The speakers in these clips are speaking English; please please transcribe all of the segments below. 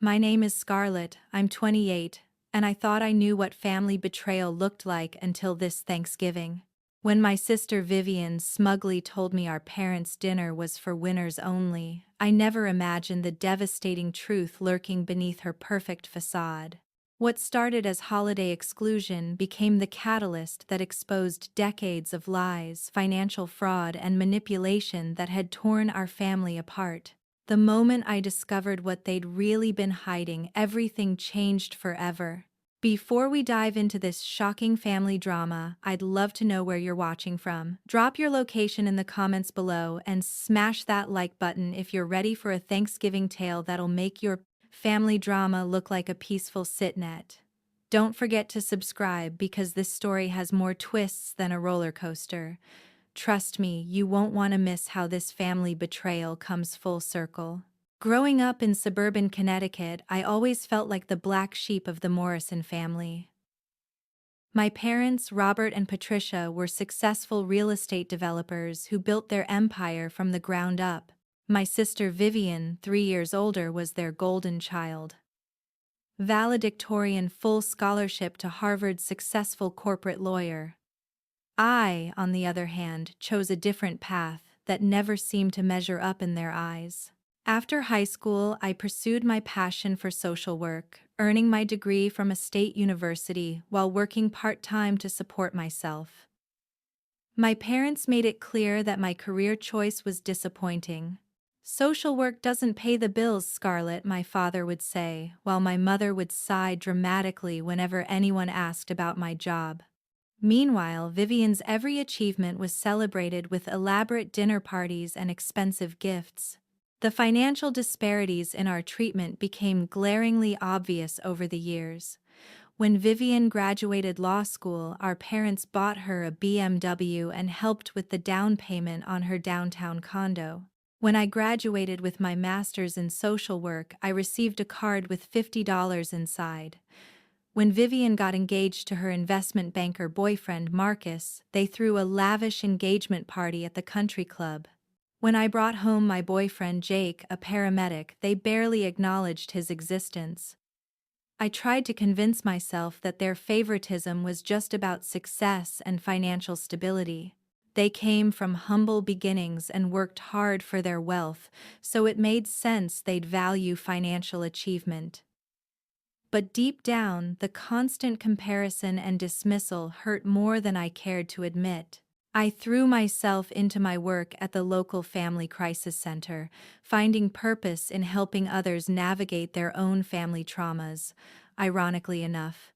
My name is Scarlett, I'm 28, and I thought I knew what family betrayal looked like until this Thanksgiving. When my sister Vivian smugly told me our parents' dinner was for winners only, I never imagined the devastating truth lurking beneath her perfect facade. What started as holiday exclusion became the catalyst that exposed decades of lies, financial fraud, and manipulation that had torn our family apart. The moment I discovered what they'd really been hiding, everything changed forever. Before we dive into this shocking family drama, I'd love to know where you're watching from. Drop your location in the comments below and smash that like button if you're ready for a Thanksgiving tale that'll make your family drama look like a peaceful sitnet. Don't forget to subscribe because this story has more twists than a roller coaster. Trust me, you won't want to miss how this family betrayal comes full circle. Growing up in suburban Connecticut, I always felt like the black sheep of the Morrison family. My parents, Robert and Patricia, were successful real estate developers who built their empire from the ground up. My sister Vivian, 3 years older, was their golden child. Valedictorian, full scholarship to Harvard, successful corporate lawyer. I, on the other hand, chose a different path that never seemed to measure up in their eyes. After high school, I pursued my passion for social work, earning my degree from a state university while working part-time to support myself. My parents made it clear that my career choice was disappointing. "Social work doesn't pay the bills, Scarlett," my father would say, while my mother would sigh dramatically whenever anyone asked about my job. Meanwhile, Vivian's every achievement was celebrated with elaborate dinner parties and expensive gifts. The financial disparities in our treatment became glaringly obvious over the years. When Vivian graduated law school, our parents bought her a BMW and helped with the down payment on her downtown condo. When I graduated with my master's in social work, I received a card with $50 inside. When Vivian got engaged to her investment banker boyfriend Marcus, they threw a lavish engagement party at the country club. When I brought home my boyfriend Jake, a paramedic, they barely acknowledged his existence. I tried to convince myself that their favoritism was just about success and financial stability. They came from humble beginnings and worked hard for their wealth, so it made sense they'd value financial achievement. But deep down, the constant comparison and dismissal hurt more than I cared to admit. I threw myself into my work at the local family crisis center, finding purpose in helping others navigate their own family traumas. Ironically enough,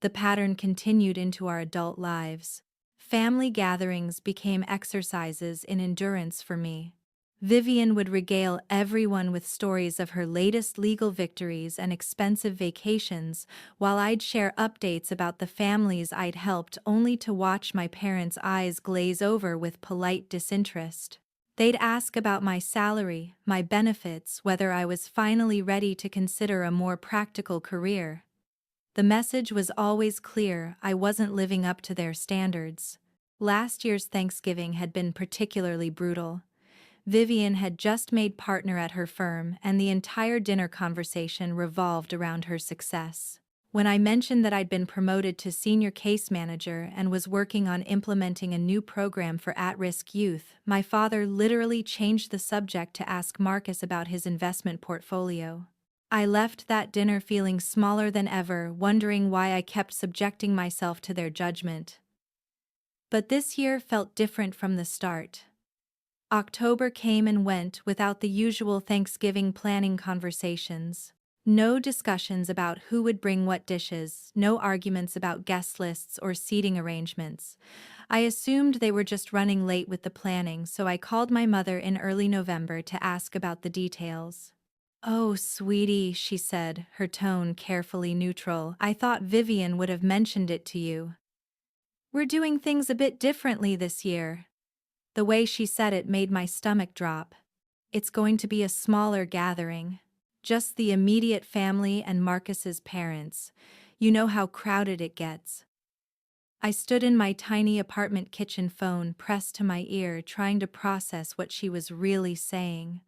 the pattern continued into our adult lives. Family gatherings became exercises in endurance for me. Vivian would regale everyone with stories of her latest legal victories and expensive vacations, while I'd share updates about the families I'd helped, only to watch my parents' eyes glaze over with polite disinterest. They'd ask about my salary, my benefits, whether I was finally ready to consider a more practical career. The message was always clear: I wasn't living up to their standards. Last year's Thanksgiving had been particularly brutal. Vivian had just made partner at her firm, and the entire dinner conversation revolved around her success. When I mentioned that I'd been promoted to senior case manager and was working on implementing a new program for at-risk youth, my father literally changed the subject to ask Marcus about his investment portfolio. I left that dinner feeling smaller than ever, wondering why I kept subjecting myself to their judgment. But this year felt different from the start. October came and went without the usual Thanksgiving planning conversations. No discussions about who would bring what dishes, no arguments about guest lists or seating arrangements. I assumed they were just running late with the planning, so I called my mother in early November to ask about the details. "Oh, sweetie," she said, her tone carefully neutral, "I thought Vivian would have mentioned it to you. We're doing things a bit differently this year." The way she said it made my stomach drop. "It's going to be a smaller gathering. Just the immediate family and Marcus's parents. You know how crowded it gets." I stood in my tiny apartment kitchen, phone pressed to my ear, trying to process what she was really saying.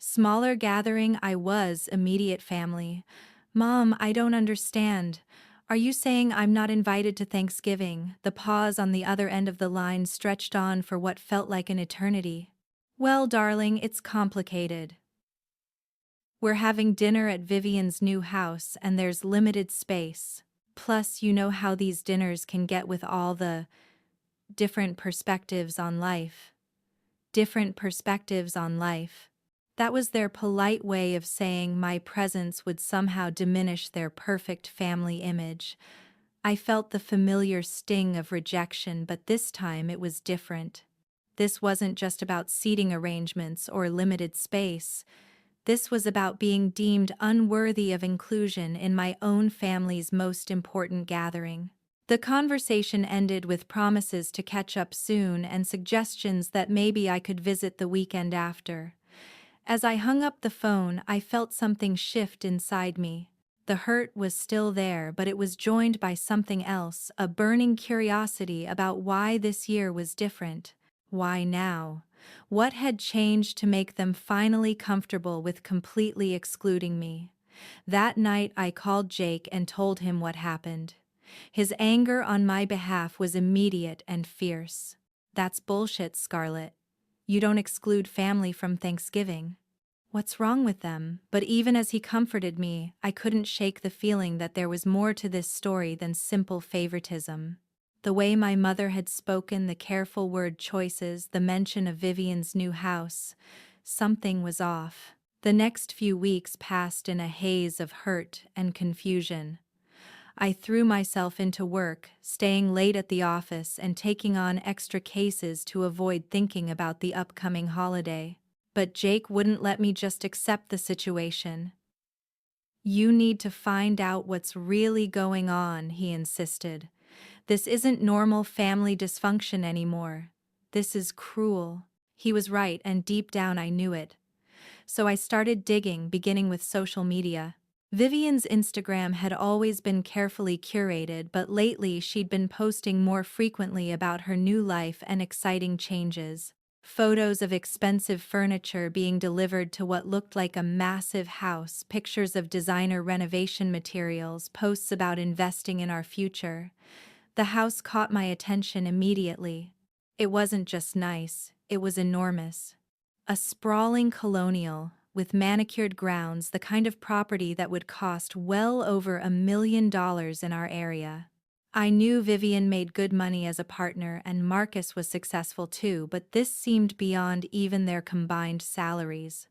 Smaller gathering, I was immediate family. Mom, I don't understand. Are you saying I'm not invited to Thanksgiving? The pause on the other end of the line stretched on for what felt like an eternity. Well, darling, it's complicated. We're having dinner at Vivian's new house and there's limited space. Plus, you know how these dinners can get with all the different perspectives on life. Different perspectives on life. That was their polite way of saying my presence would somehow diminish their perfect family image. I felt the familiar sting of rejection, but this time it was different. This wasn't just about seating arrangements or limited space. This was about being deemed unworthy of inclusion in my own family's most important gathering. The conversation ended with promises to catch up soon and suggestions that maybe I could visit the weekend after. As I hung up the phone, I felt something shift inside me. The hurt was still there, but it was joined by something else, a burning curiosity about why this year was different. Why now? What had changed to make them finally comfortable with completely excluding me? That night I called Jake and told him what happened. His anger on my behalf was immediate and fierce. That's bullshit, Scarlett. You don't exclude family from Thanksgiving. What's wrong with them? But even as he comforted me, I couldn't shake the feeling that there was more to this story than simple favoritism. The way my mother had spoken, the careful word choices, the mention of Vivian's new house, something was off. The next few weeks passed in a haze of hurt and confusion. I threw myself into work, staying late at the office and taking on extra cases to avoid thinking about the upcoming holiday. But Jake wouldn't let me just accept the situation. You need to find out what's really going on, he insisted. This isn't normal family dysfunction anymore. This is cruel. He was right, and deep down I knew it. So I started digging, beginning with social media. Vivian's Instagram had always been carefully curated, but lately she'd been posting more frequently about her new life and exciting changes. Photos of expensive furniture being delivered to what looked like a massive house, pictures of designer renovation materials, posts about investing in our future. The house caught my attention immediately. It wasn't just nice, it was enormous. A sprawling colonial, with manicured grounds, the kind of property that would cost well over $1 million in our area. I knew Vivian made good money as a partner and Marcus was successful too, but this seemed beyond even their combined salaries.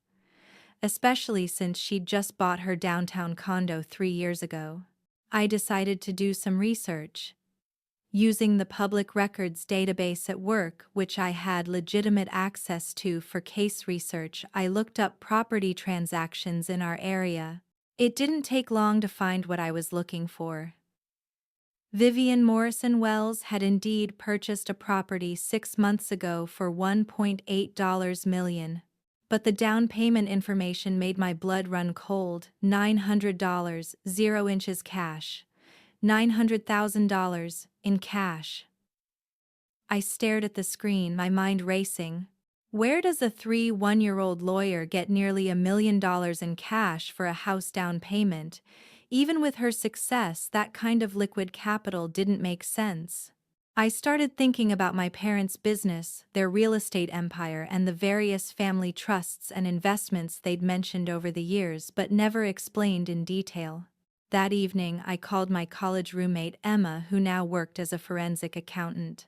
Especially since she'd just bought her downtown condo 3 years ago. I decided to do some research. Using the public records database at work, which I had legitimate access to for case research, I looked up property transactions in our area. It didn't take long to find what I was looking for. Vivian Morrison Wells had indeed purchased a property 6 months ago for $1.8 million. But the down payment information made my blood run cold. $900, 0 inches cash. $900,000 in cash. I stared at the screen, my mind racing. Where does a 1-year-old lawyer get nearly $1 million in cash for a house down payment? Even with her success, that kind of liquid capital didn't make sense. I started thinking about my parents' business, their real estate empire, and the various family trusts and investments they'd mentioned over the years but never explained in detail. That evening, I called my college roommate Emma, who now worked as a forensic accountant.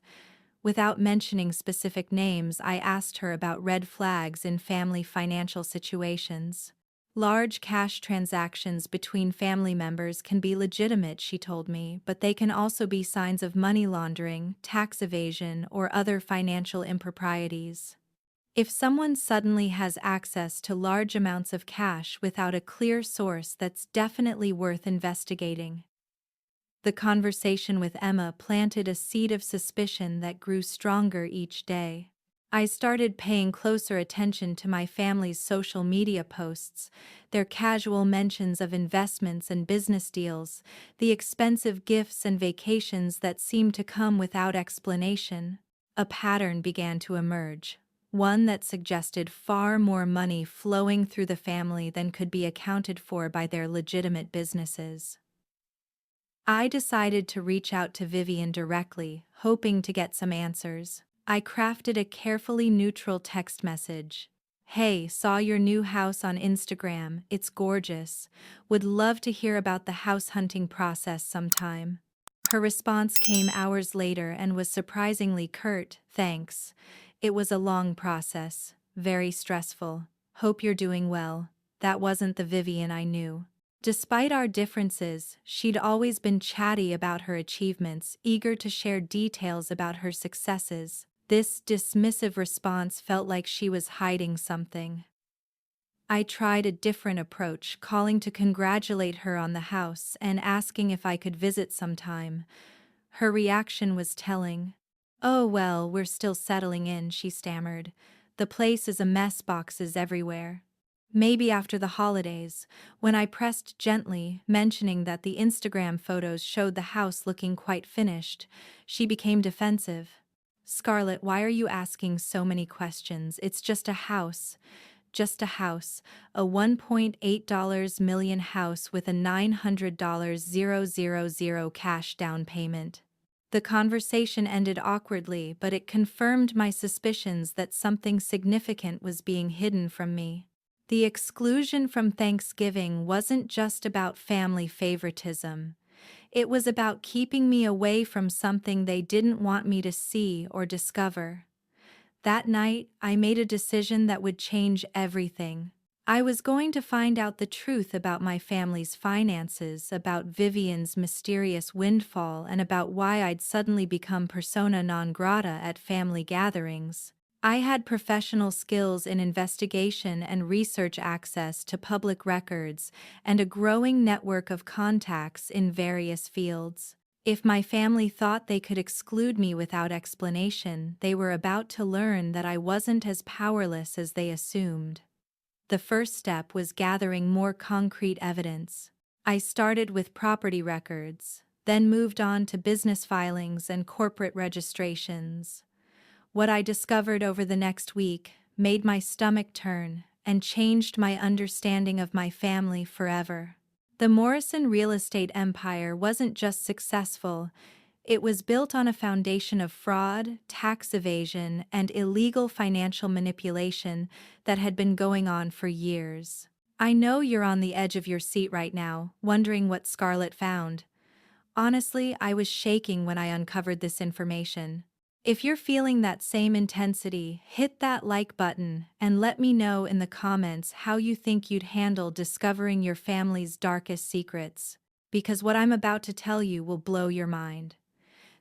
Without mentioning specific names, I asked her about red flags in family financial situations. Large cash transactions between family members can be legitimate, she told me, but they can also be signs of money laundering, tax evasion, or other financial improprieties. If someone suddenly has access to large amounts of cash without a clear source, that's definitely worth investigating. The conversation with Emma planted a seed of suspicion that grew stronger each day. I started paying closer attention to my family's social media posts, their casual mentions of investments and business deals, the expensive gifts and vacations that seemed to come without explanation. A pattern began to emerge. one that suggested far more money flowing through the family than could be accounted for by their legitimate businesses. I decided to reach out to Vivian directly, hoping to get some answers. I crafted a carefully neutral text message. "Hey, saw your new house on Instagram, it's gorgeous. Would love to hear about the house hunting process sometime." Her response came hours later and was surprisingly curt: "Thanks. It was a long process, very stressful. Hope you're doing well." That wasn't the Vivian I knew. Despite our differences, she'd always been chatty about her achievements, eager to share details about her successes. This dismissive response felt like she was hiding something. I tried a different approach, calling to congratulate her on the house and asking if I could visit sometime. Her reaction was telling. "Oh well, we're still settling in," she stammered. "The place is a mess, boxes everywhere. Maybe after the holidays." When I pressed gently, mentioning that the Instagram photos showed the house looking quite finished, she became defensive. "Scarlett, why are you asking so many questions? It's just a house. Just a house. A $1.8 million house with a $900,000 cash down payment." The conversation ended awkwardly, but it confirmed my suspicions that something significant was being hidden from me. The exclusion from Thanksgiving wasn't just about family favoritism. It was about keeping me away from something they didn't want me to see or discover. That night, I made a decision that would change everything. I was going to find out the truth about my family's finances, about Vivian's mysterious windfall, and about why I'd suddenly become persona non grata at family gatherings. I had professional skills in investigation and research, access to public records, and a growing network of contacts in various fields. If my family thought they could exclude me without explanation, they were about to learn that I wasn't as powerless as they assumed. The first step was gathering more concrete evidence. I started with property records, then moved on to business filings and corporate registrations. What I discovered over the next week made my stomach turn and changed my understanding of my family forever. The Morrison real estate empire wasn't just successful, it was built on a foundation of fraud, tax evasion, and illegal financial manipulation that had been going on for years. I know you're on the edge of your seat right now, wondering what Scarlett found. Honestly, I was shaking when I uncovered this information. If you're feeling that same intensity, hit that like button and let me know in the comments how you think you'd handle discovering your family's darkest secrets, because what I'm about to tell you will blow your mind.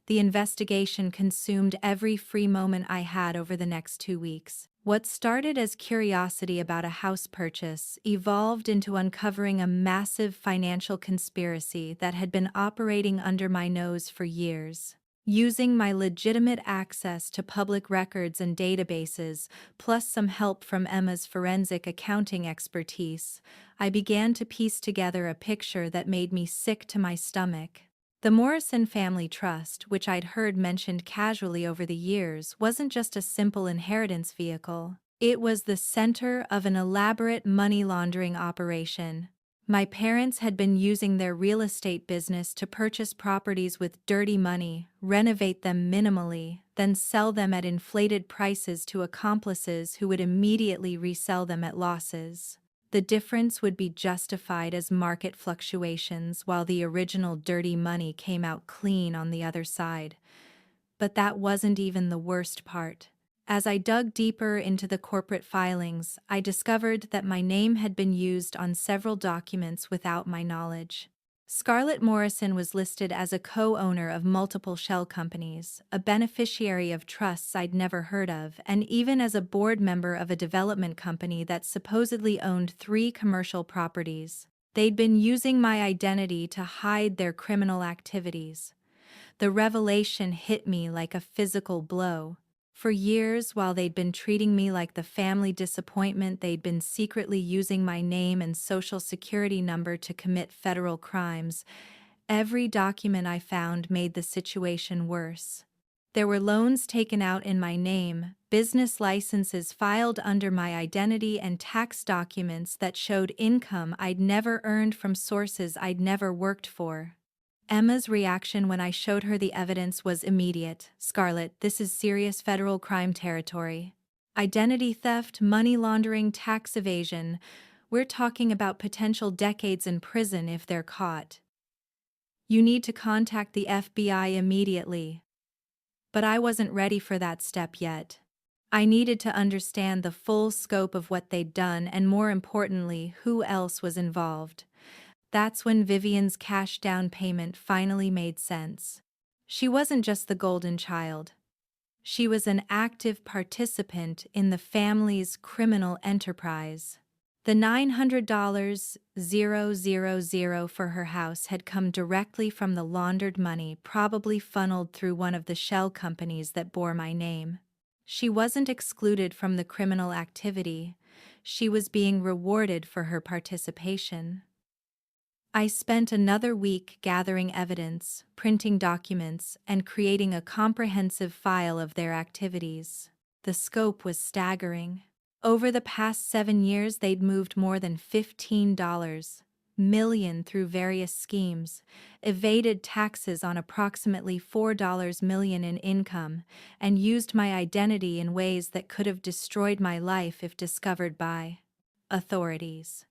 The investigation consumed every free moment I had over the next 2 weeks. What started as curiosity about a house purchase evolved into uncovering a massive financial conspiracy that had been operating under my nose for years. Using my legitimate access to public records and databases, plus some help from Emma's forensic accounting expertise, I began to piece together a picture that made me sick to my stomach. The Morrison Family Trust, which I'd heard mentioned casually over the years, wasn't just a simple inheritance vehicle. It was the center of an elaborate money laundering operation. My parents had been using their real estate business to purchase properties with dirty money, renovate them minimally, then sell them at inflated prices to accomplices who would immediately resell them at losses. The difference would be justified as market fluctuations, while the original dirty money came out clean on the other side. But that wasn't even the worst part. As I dug deeper into the corporate filings, I discovered that my name had been used on several documents without my knowledge. Scarlett Morrison was listed as a co-owner of multiple shell companies, a beneficiary of trusts I'd never heard of, and even as a board member of a development company that supposedly owned 3 commercial properties. They'd been using my identity to hide their criminal activities. The revelation hit me like a physical blow. For years, while they'd been treating me like the family disappointment, they'd been secretly using my name and social security number to commit federal crimes. Every document I found made the situation worse. There were loans taken out in my name, business licenses filed under my identity and tax documents that showed income I'd never earned from sources I'd never worked for. Emma's reaction when I showed her the evidence was immediate. "Scarlett, this is serious federal crime territory. Identity theft, money laundering, tax evasion. We're talking about potential decades in prison if they're caught. You need to contact the FBI immediately." But I wasn't ready for that step yet. I needed to understand the full scope of what they'd done and, more importantly, who else was involved. That's when Vivian's cash down payment finally made sense. She wasn't just the golden child. She was an active participant in the family's criminal enterprise. The $900,000 for her house had come directly from the laundered money, probably funneled through one of the shell companies that bore my name. She wasn't excluded from the criminal activity. She was being rewarded for her participation. I spent another week gathering evidence, printing documents, and creating a comprehensive file of their activities. The scope was staggering. Over the past 7 years, they'd moved more than $15 million through various schemes, evaded taxes on approximately $4 million in income, and used my identity in ways that could have destroyed my life if discovered by authorities.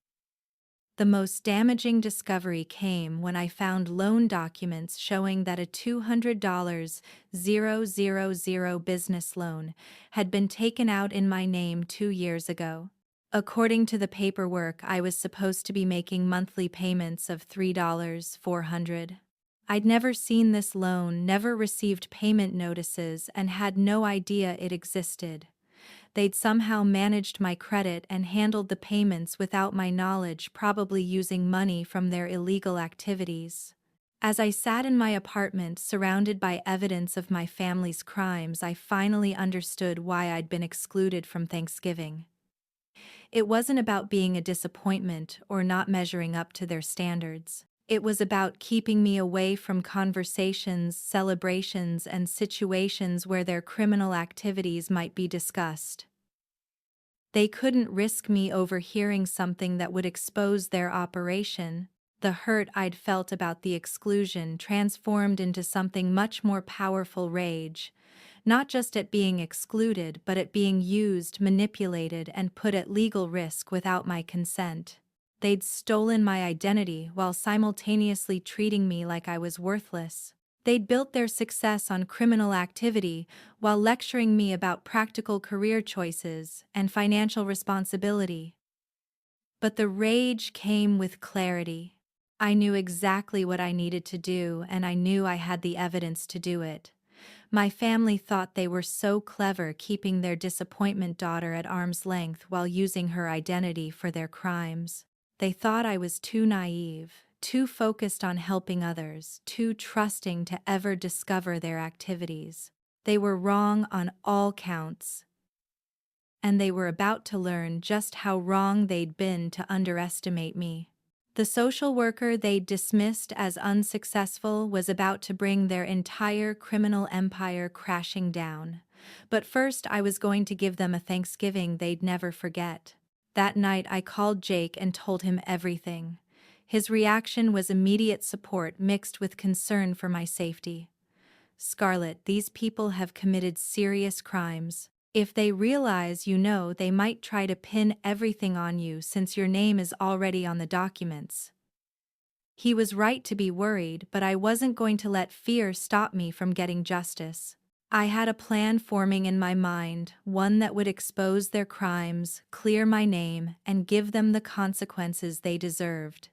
The most damaging discovery came when I found loan documents showing that a $200,000 business loan had been taken out in my name 2 years ago. According to the paperwork, I was supposed to be making monthly payments of $3,400. I'd never seen this loan, never received payment notices, and had no idea it existed. They'd somehow managed my credit and handled the payments without my knowledge, probably using money from their illegal activities. As I sat in my apartment, surrounded by evidence of my family's crimes, I finally understood why I'd been excluded from Thanksgiving. It wasn't about being a disappointment or not measuring up to their standards. It was about keeping me away from conversations, celebrations, and situations where their criminal activities might be discussed. They couldn't risk me overhearing something that would expose their operation. The hurt I'd felt about the exclusion transformed into something much more powerful: rage. Not just at being excluded, but at being used, manipulated, and put at legal risk without my consent. They'd stolen my identity while simultaneously treating me like I was worthless. They'd built their success on criminal activity while lecturing me about practical career choices and financial responsibility. But the rage came with clarity. I knew exactly what I needed to do, and I knew I had the evidence to do it. My family thought they were so clever, keeping their disappointment daughter at arm's length while using her identity for their crimes. They thought I was too naive, too focused on helping others, too trusting to ever discover their activities. They were wrong on all counts. And they were about to learn just how wrong they'd been to underestimate me. The social worker they'd dismissed as unsuccessful was about to bring their entire criminal empire crashing down. But first, I was going to give them a Thanksgiving they'd never forget. That night, I called Jake and told him everything. His reaction was immediate support mixed with concern for my safety. "Scarlett, these people have committed serious crimes. If they realize you know, they might try to pin everything on you since your name is already on the documents." He was right to be worried, but I wasn't going to let fear stop me from getting justice. I had a plan forming in my mind, one that would expose their crimes, clear my name, and give them the consequences they deserved.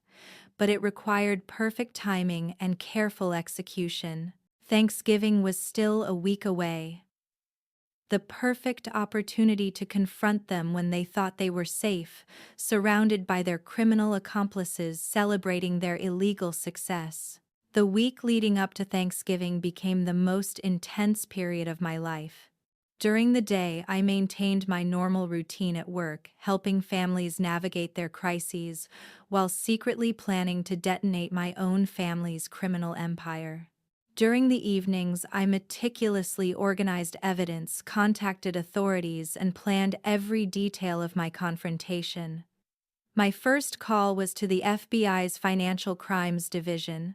But it required perfect timing and careful execution. Thanksgiving was still a week away. The perfect opportunity to confront them when they thought they were safe, surrounded by their criminal accomplices celebrating their illegal success. The week leading up to Thanksgiving became the most intense period of my life. During the day, I maintained my normal routine at work, helping families navigate their crises, while secretly planning to detonate my own family's criminal empire. During the evenings, I meticulously organized evidence, contacted authorities, and planned every detail of my confrontation. My first call was to the FBI's Financial Crimes Division.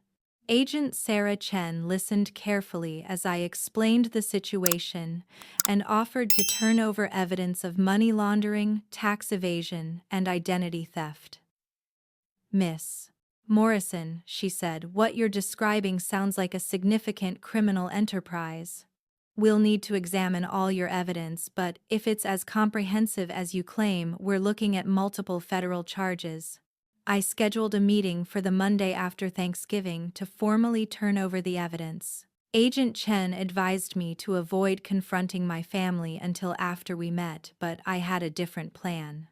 Agent Sarah Chen listened carefully as I explained the situation and offered to turn over evidence of money laundering, tax evasion, and identity theft. "Miss Morrison," she said, "what you're describing sounds like a significant criminal enterprise. We'll need to examine all your evidence, but if it's as comprehensive as you claim, we're looking at multiple federal charges." I scheduled a meeting for the Monday after Thanksgiving to formally turn over the evidence. Agent Chen advised me to avoid confronting my family until after we met, but I had a different plan.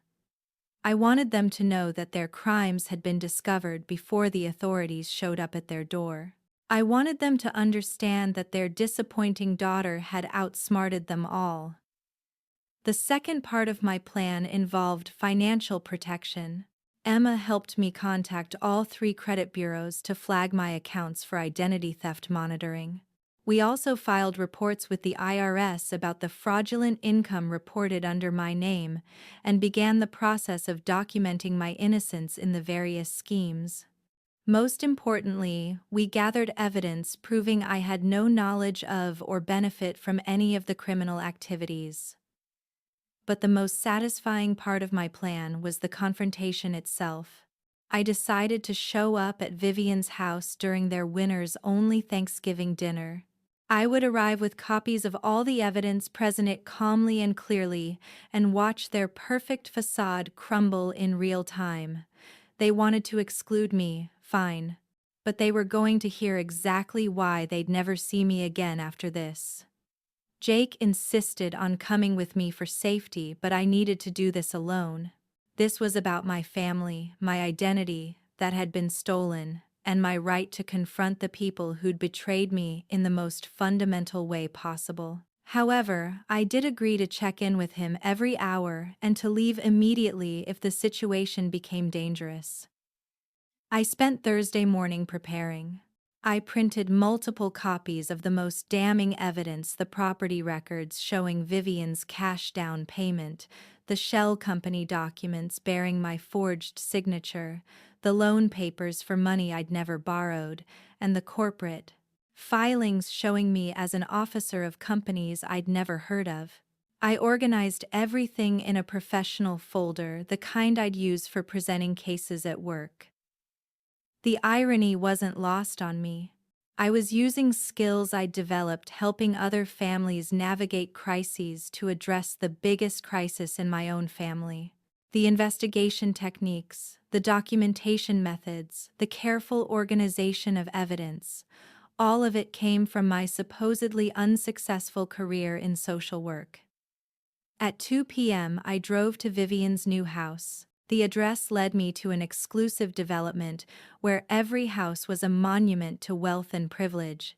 I wanted them to know that their crimes had been discovered before the authorities showed up at their door. I wanted them to understand that their disappointing daughter had outsmarted them all. The second part of my plan involved financial protection. Emma helped me contact all 3 credit bureaus to flag my accounts for identity theft monitoring. We also filed reports with the IRS about the fraudulent income reported under my name and began the process of documenting my innocence in the various schemes. Most importantly, we gathered evidence proving I had no knowledge of or benefit from any of the criminal activities. But the most satisfying part of my plan was the confrontation itself. I decided to show up at Vivian's house during their winner's only Thanksgiving dinner. I would arrive with copies of all the evidence, present it calmly and clearly, and watch their perfect facade crumble in real time. They wanted to exclude me, fine. But they were going to hear exactly why they'd never see me again after this. Jake insisted on coming with me for safety, but I needed to do this alone. This was about my family, my identity that had been stolen, and my right to confront the people who'd betrayed me in the most fundamental way possible. However, I did agree to check in with him every hour and to leave immediately if the situation became dangerous. I spent Thursday morning preparing. I printed multiple copies of the most damning evidence: the property records showing Vivian's cash down payment, the shell company documents bearing my forged signature, the loan papers for money I'd never borrowed, and the corporate filings showing me as an officer of companies I'd never heard of. I organized everything in a professional folder, the kind I'd use for presenting cases at work. The irony wasn't lost on me. I was using skills I'd developed helping other families navigate crises to address the biggest crisis in my own family. The investigation techniques, the documentation methods, the careful organization of evidence, all of it came from my supposedly unsuccessful career in social work. At 2 p.m., I drove to Vivian's new house. The address led me to an exclusive development where every house was a monument to wealth and privilege.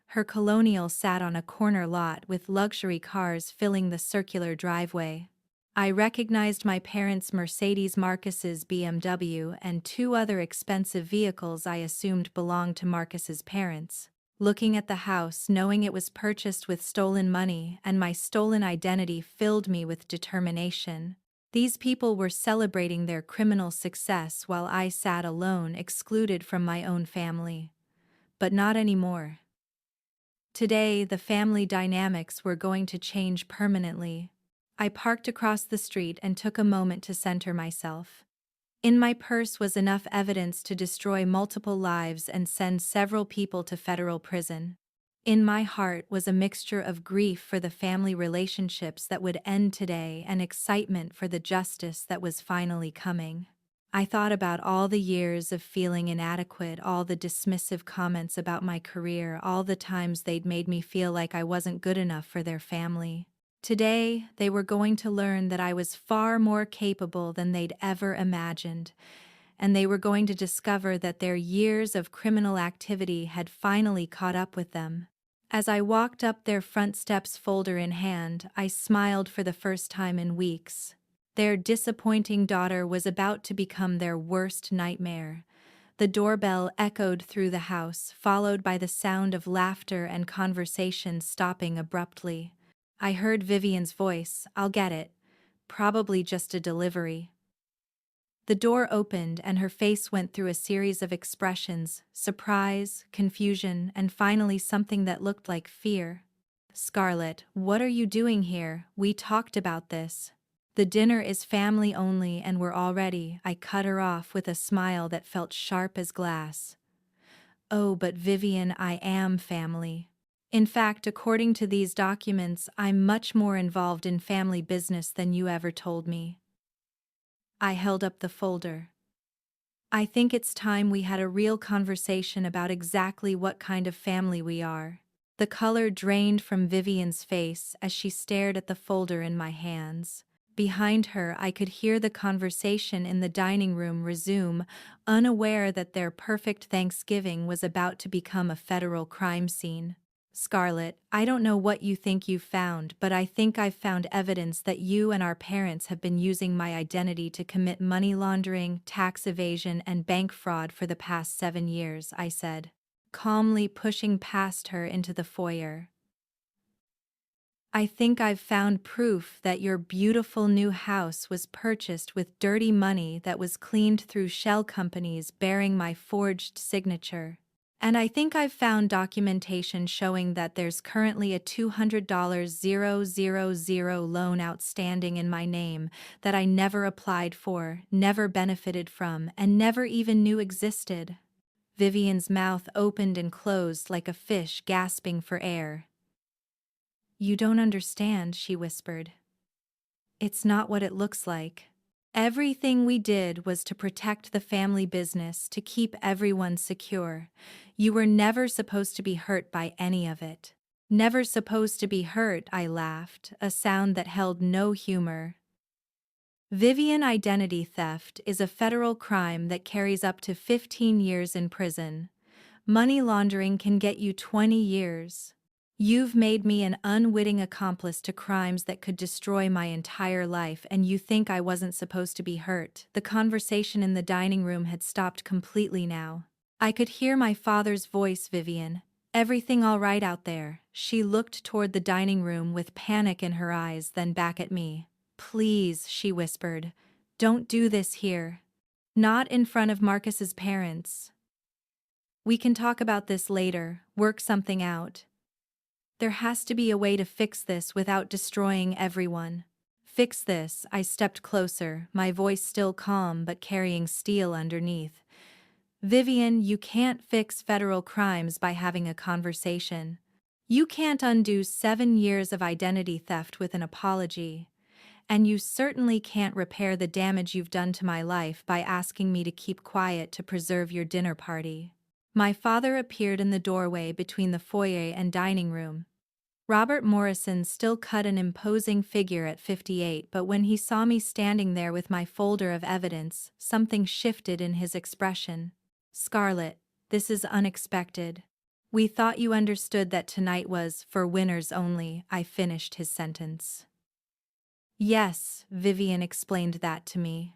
Her colonial sat on a corner lot with luxury cars filling the circular driveway. I recognized my parents' Mercedes Marcus's BMW and 2 other expensive vehicles I assumed belonged to Marcus's parents. Looking at the house, knowing it was purchased with stolen money and my stolen identity filled me with determination. These people were celebrating their criminal success while I sat alone, excluded from my own family. But not anymore. Today, the family dynamics were going to change permanently. I parked across the street and took a moment to center myself. In my purse was enough evidence to destroy multiple lives and send several people to federal prison. In my heart was a mixture of grief for the family relationships that would end today and excitement for the justice that was finally coming. I thought about all the years of feeling inadequate, all the dismissive comments about my career, all the times they'd made me feel like I wasn't good enough for their family. Today, they were going to learn that I was far more capable than they'd ever imagined, and they were going to discover that their years of criminal activity had finally caught up with them. As I walked up their front steps, folder in hand, I smiled for the first time in weeks. Their disappointing daughter was about to become their worst nightmare. The doorbell echoed through the house, followed by the sound of laughter and conversation stopping abruptly. I heard Vivian's voice, "I'll get it. Probably just a delivery." The door opened and her face went through a series of expressions: surprise, confusion, and finally something that looked like fear. "Scarlett, what are you doing here? We talked about this. The dinner is family only and we're all ready." I cut her off with a smile that felt sharp as glass. "Oh, but Vivian, I am family. In fact, according to these documents, I'm much more involved in family business than you ever told me." I held up the folder. "I think it's time we had a real conversation about exactly what kind of family we are." The color drained from Vivian's face as she stared at the folder in my hands. Behind her, I could hear the conversation in the dining room resume, unaware that their perfect Thanksgiving was about to become a federal crime scene. "Scarlett, I don't know what you think you've found, but I think I've found evidence that you and our parents have been using my identity to commit money laundering, tax evasion, and bank fraud for the past 7 years," I said, calmly pushing past her into the foyer. "I think I've found proof that your beautiful new house was purchased with dirty money that was cleaned through shell companies bearing my forged signature. And I think I've found documentation showing that there's currently a $200,000 loan outstanding in my name that I never applied for, never benefited from, and never even knew existed." Vivian's mouth opened and closed like a fish gasping for air. "You don't understand," she whispered. "It's not what it looks like. Everything we did was to protect the family business, to keep everyone secure. You were never supposed to be hurt by any of it." "Never supposed to be hurt," I laughed, a sound that held no humor. "Vivian, identity theft is a federal crime that carries up to 15 years in prison. Money laundering can get you 20 years. You've made me an unwitting accomplice to crimes that could destroy my entire life, and you think I wasn't supposed to be hurt." The conversation in the dining room had stopped completely now. I could hear my father's voice. "Vivian, everything all right out there?" She looked toward the dining room with panic in her eyes, then back at me. "Please," she whispered, "don't do this here. Not in front of Marcus's parents. We can talk about this later, work something out. There has to be a way to fix this without destroying everyone." "Fix this?" I stepped closer, my voice still calm but carrying steel underneath. "Vivian, you can't fix federal crimes by having a conversation. You can't undo 7 years of identity theft with an apology. And you certainly can't repair the damage you've done to my life by asking me to keep quiet to preserve your dinner party." My father appeared in the doorway between the foyer and dining room. Robert Morrison still cut an imposing figure at 58, but when he saw me standing there with my folder of evidence, something shifted in his expression. "Scarlett, this is unexpected. We thought you understood that tonight was for winners only." I finished his sentence. "Yes," Vivian explained that to me.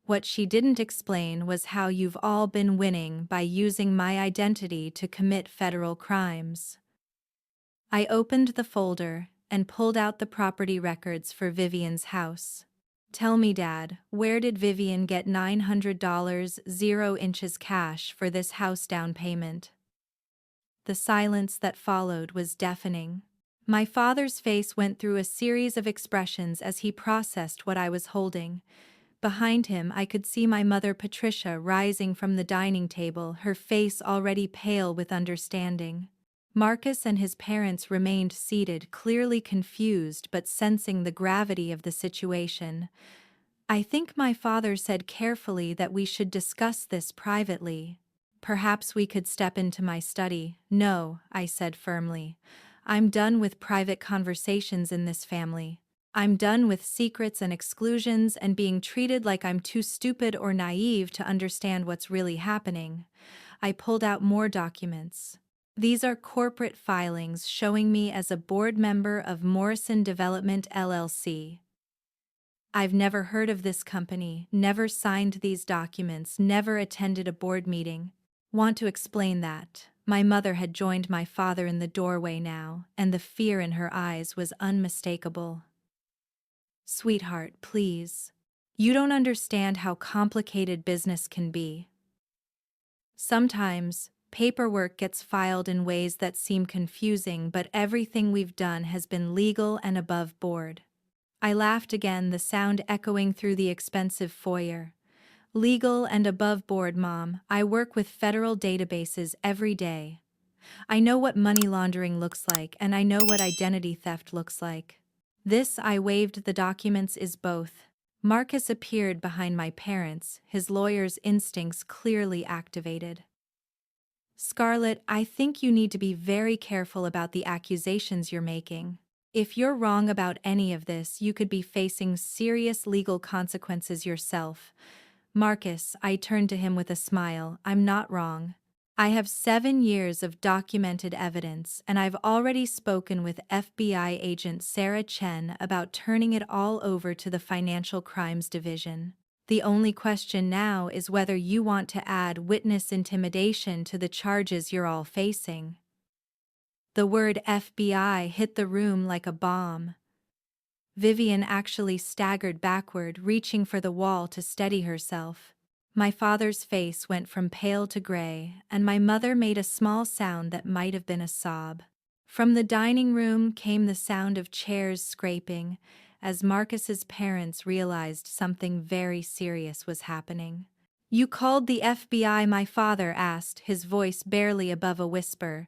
What she didn't explain was how you've all been winning by using my identity to commit federal crimes." I opened the folder and pulled out the property records for Vivian's house. "Tell me, Dad, where did Vivian get $900 0 inches cash for this house down payment?" The silence that followed was deafening. My father's face went through a series of expressions as he processed what I was holding. Behind him, I could see my mother Patricia rising from the dining table, her face already pale with understanding. Marcus and his parents remained seated, clearly confused but sensing the gravity of the situation. I think my father said carefully that we should discuss this privately. "Perhaps we could step into my study." "No," I said firmly. "I'm done with private conversations in this family. I'm done with secrets and exclusions and being treated like I'm too stupid or naive to understand what's really happening." I pulled out more documents. "These are corporate filings showing me as a board member of Morrison Development LLC. I've never heard of this company, never signed these documents, never attended a board meeting. Want to explain that? My mother had joined my father in the doorway now, and the fear in her eyes was unmistakable. Sweetheart, please. You don't understand how complicated business can be. Sometimes, paperwork gets filed in ways that seem confusing, but everything we've done has been legal and above board. I laughed again, the sound echoing through the expensive foyer. Legal and above board, Mom. I work with federal databases every day. I know what money laundering looks like, and I know what identity theft looks like. This, I waved the documents, is both. Marcus appeared behind my parents, his lawyer's instincts clearly activated. Scarlett, I think you need to be very careful about the accusations you're making. If you're wrong about any of this, you could be facing serious legal consequences yourself. Marcus, I turned to him with a smile, I'm not wrong. I have 7 years of documented evidence, and I've already spoken with FBI agent Sarah Chen about turning it all over to the Financial Crimes Division. The only question now is whether you want to add witness intimidation to the charges you're all facing. The word FBI hit the room like a bomb. Vivian actually staggered backward, reaching for the wall to steady herself. My father's face went from pale to gray, and my mother made a small sound that might have been a sob. From the dining room came the sound of chairs scraping, as Marcus's parents realized something very serious was happening. You called the FBI? My father asked, his voice barely above a whisper.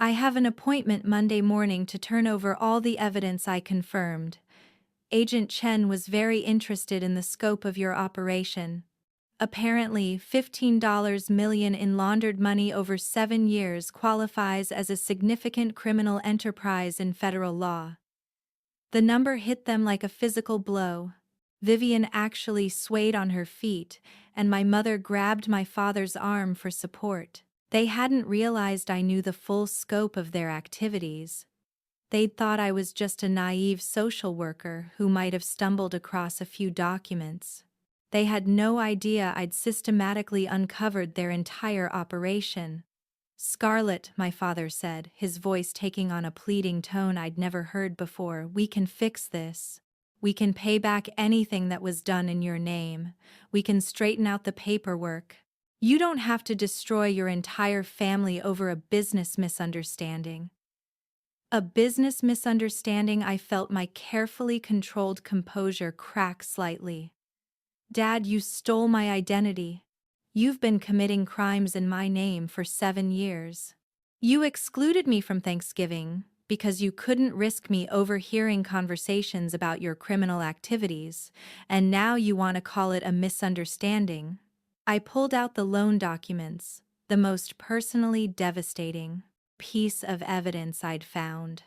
I have an appointment Monday morning to turn over all the evidence, I confirmed. Agent Chen was very interested in the scope of your operation. Apparently, $15 million in laundered money over 7 years qualifies as a significant criminal enterprise in federal law. The number hit them like a physical blow. Vivian actually swayed on her feet, and my mother grabbed my father's arm for support. They hadn't realized I knew the full scope of their activities. They'd thought I was just a naive social worker who might have stumbled across a few documents. They had no idea I'd systematically uncovered their entire operation. Scarlett, my father said, his voice taking on a pleading tone I'd never heard before, we can fix this. We can pay back anything that was done in your name. We can straighten out the paperwork. You don't have to destroy your entire family over a business misunderstanding. A business misunderstanding? I felt my carefully controlled composure crack slightly. Dad, you stole my identity. You've been committing crimes in my name for 7 years. You excluded me from Thanksgiving because you couldn't risk me overhearing conversations about your criminal activities, and now you want to call it a misunderstanding. I pulled out the loan documents, the most personally devastating piece of evidence I'd found.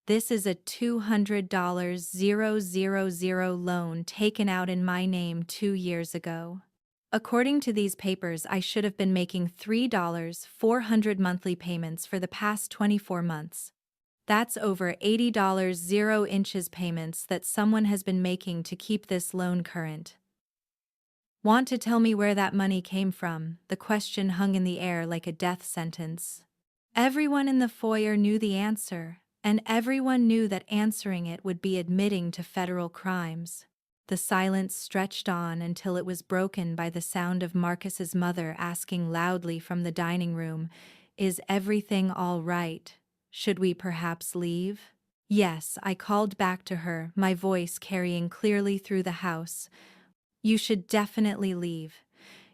This is a $200,000 loan taken out in my name 2 years ago. According to these papers, I should have been making $3,400 monthly payments for the past 24 months. That's over $80 0 inches payments that someone has been making to keep this loan current. Want to tell me where that money came from? The question hung in the air like a death sentence. Everyone in the foyer knew the answer, and everyone knew that answering it would be admitting to federal crimes. The silence stretched on until it was broken by the sound of Marcus's mother asking loudly from the dining room, "Is everything all right? Should we perhaps leave?" "Yes," I called back to her, my voice carrying clearly through the house. "You should definitely leave.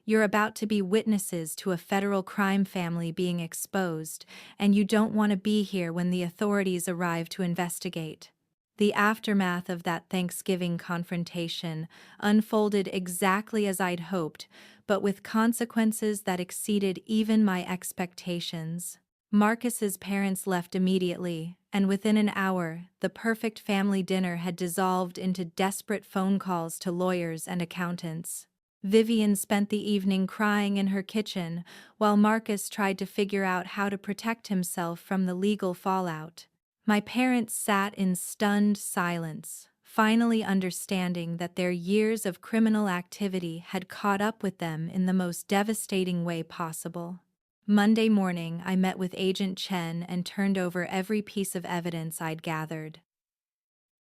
You're about to be witnesses to a federal crime family being exposed, and you don't want to be here when the authorities arrive to investigate." The aftermath of that Thanksgiving confrontation unfolded exactly as I'd hoped, but with consequences that exceeded even my expectations. Marcus's parents left immediately, and within an hour, the perfect family dinner had dissolved into desperate phone calls to lawyers and accountants. Vivian spent the evening crying in her kitchen, while Marcus tried to figure out how to protect himself from the legal fallout. My parents sat in stunned silence. finally understanding that their years of criminal activity had caught up with them in the most devastating way possible. Monday morning, I met with Agent Chen and turned over every piece of evidence I'd gathered.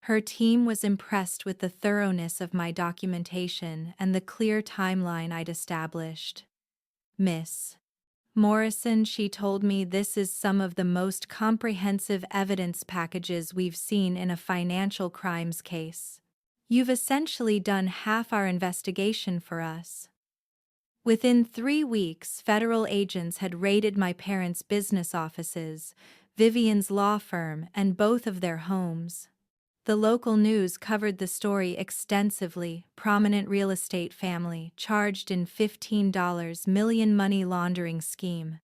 Her team was impressed with the thoroughness of my documentation and the clear timeline I'd established. Miss Morrison, she told me, this is some of the most comprehensive evidence packages we've seen in a financial crimes case. You've essentially done half our investigation for us. Within 3 weeks, federal agents had raided my parents' business offices, Vivian's law firm, and both of their homes. The local news covered the story extensively. Prominent real estate family charged in $15 million money laundering scheme.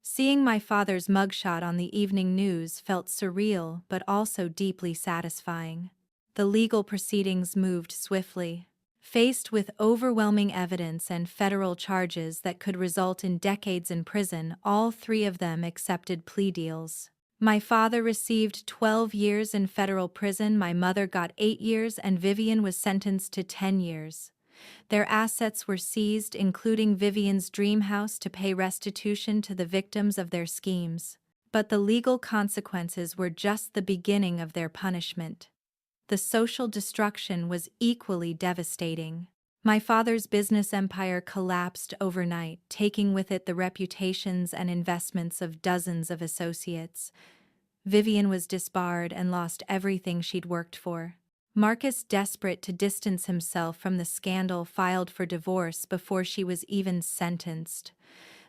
Seeing my father's mugshot on the evening news felt surreal but also deeply satisfying. The legal proceedings moved swiftly. Faced with overwhelming evidence and federal charges that could result in decades in prison, all 3 of them accepted plea deals. My father received 12 years in federal prison, my mother got 8 years, and Vivian was sentenced to 10 years. Their assets were seized, including Vivian's dream house, to pay restitution to the victims of their schemes. But the legal consequences were just the beginning of their punishment. The social destruction was equally devastating. My father's business empire collapsed overnight, taking with it the reputations and investments of dozens of associates. Vivian was disbarred and lost everything she'd worked for. Marcus, desperate to distance himself from the scandal, filed for divorce before she was even sentenced.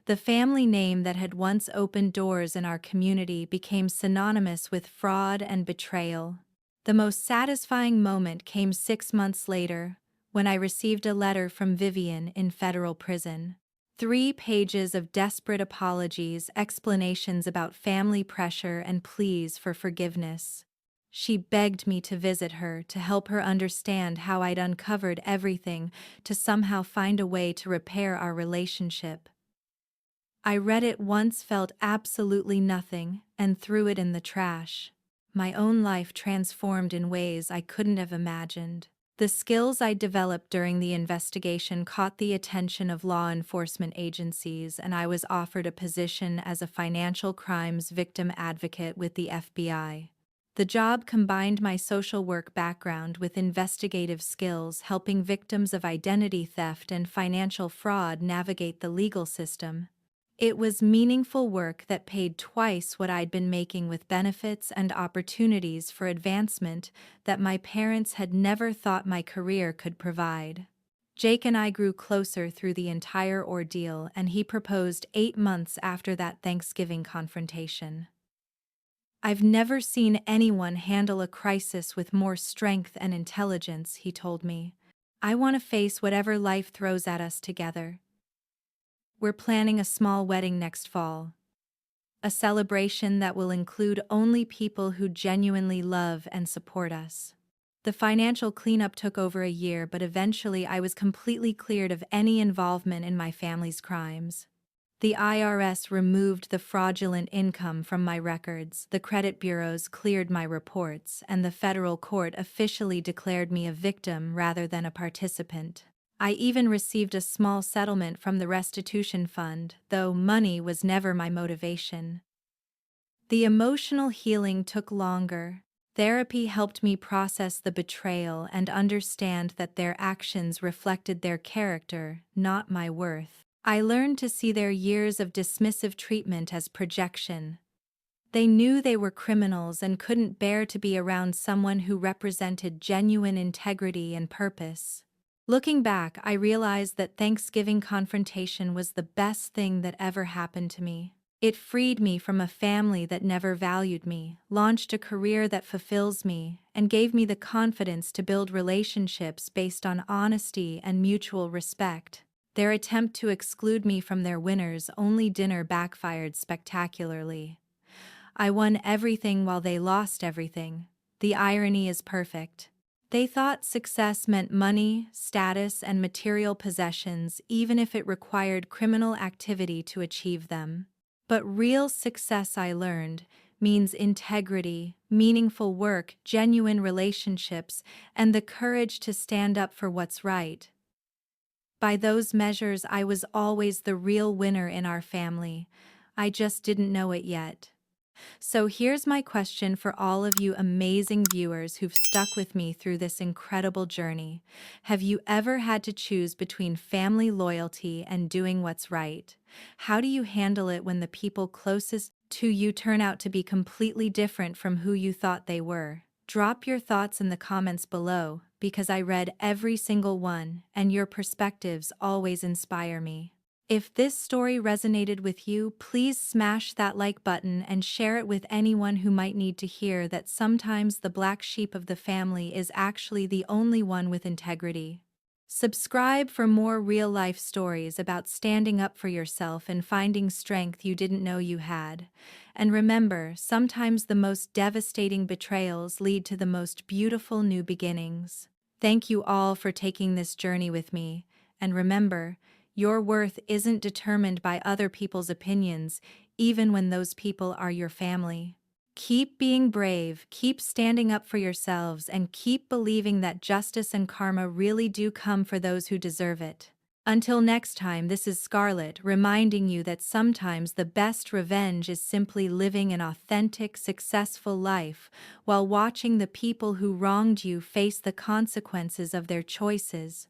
The family name that had once opened doors in our community became synonymous with fraud and betrayal. The most satisfying moment came 6 months later, when I received a letter from Vivian in federal prison. 3 pages of desperate apologies, explanations about family pressure, and pleas for forgiveness. She begged me to visit her, to help her understand how I'd uncovered everything, to somehow find a way to repair our relationship. I read it once, felt absolutely nothing, and threw it in the trash. My own life transformed in ways I couldn't have imagined. The skills I developed during the investigation caught the attention of law enforcement agencies, and I was offered a position as a financial crimes victim advocate with the FBI. The job combined my social work background with investigative skills, helping victims of identity theft and financial fraud navigate the legal system. It was meaningful work that paid twice what I'd been making, with benefits and opportunities for advancement that my parents had never thought my career could provide. Jake and I grew closer through the entire ordeal, and he proposed 8 months after that Thanksgiving confrontation. I've never seen anyone handle a crisis with more strength and intelligence, he told me. I want to face whatever life throws at us together. We're planning a small wedding next fall. A celebration that will include only people who genuinely love and support us. The financial cleanup took over a year, but eventually I was completely cleared of any involvement in my family's crimes. The IRS removed the fraudulent income from my records, the credit bureaus cleared my reports, and the federal court officially declared me a victim rather than a participant. I even received a small settlement from the restitution fund, though money was never my motivation. The emotional healing took longer. Therapy helped me process the betrayal and understand that their actions reflected their character, not my worth. I learned to see their years of dismissive treatment as projection. They knew they were criminals and couldn't bear to be around someone who represented genuine integrity and purpose. Looking back, I realized that Thanksgiving confrontation was the best thing that ever happened to me. It freed me from a family that never valued me, launched a career that fulfills me, and gave me the confidence to build relationships based on honesty and mutual respect. Their attempt to exclude me from their winners-only dinner backfired spectacularly. I won everything while they lost everything. The irony is perfect. They thought success meant money, status, and material possessions, even if it required criminal activity to achieve them. But real success, I learned, means integrity, meaningful work, genuine relationships, and the courage to stand up for what's right. By those measures, I was always the real winner in our family. I just didn't know it yet. So here's my question for all of you amazing viewers who've stuck with me through this incredible journey. Have you ever had to choose between family loyalty and doing what's right? How do you handle it when the people closest to you turn out to be completely different from who you thought they were? Drop your thoughts in the comments below, because I read every single one, and your perspectives always inspire me. If this story resonated with you, please smash that like button and share it with anyone who might need to hear that sometimes the black sheep of the family is actually the only one with integrity. Subscribe for more real-life stories about standing up for yourself and finding strength you didn't know you had. And remember, sometimes the most devastating betrayals lead to the most beautiful new beginnings. Thank you all for taking this journey with me, and remember, your worth isn't determined by other people's opinions, even when those people are your family. Keep being brave, keep standing up for yourselves, and keep believing that justice and karma really do come for those who deserve it. Until next time, this is Scarlett, reminding you that sometimes the best revenge is simply living an authentic, successful life while watching the people who wronged you face the consequences of their choices.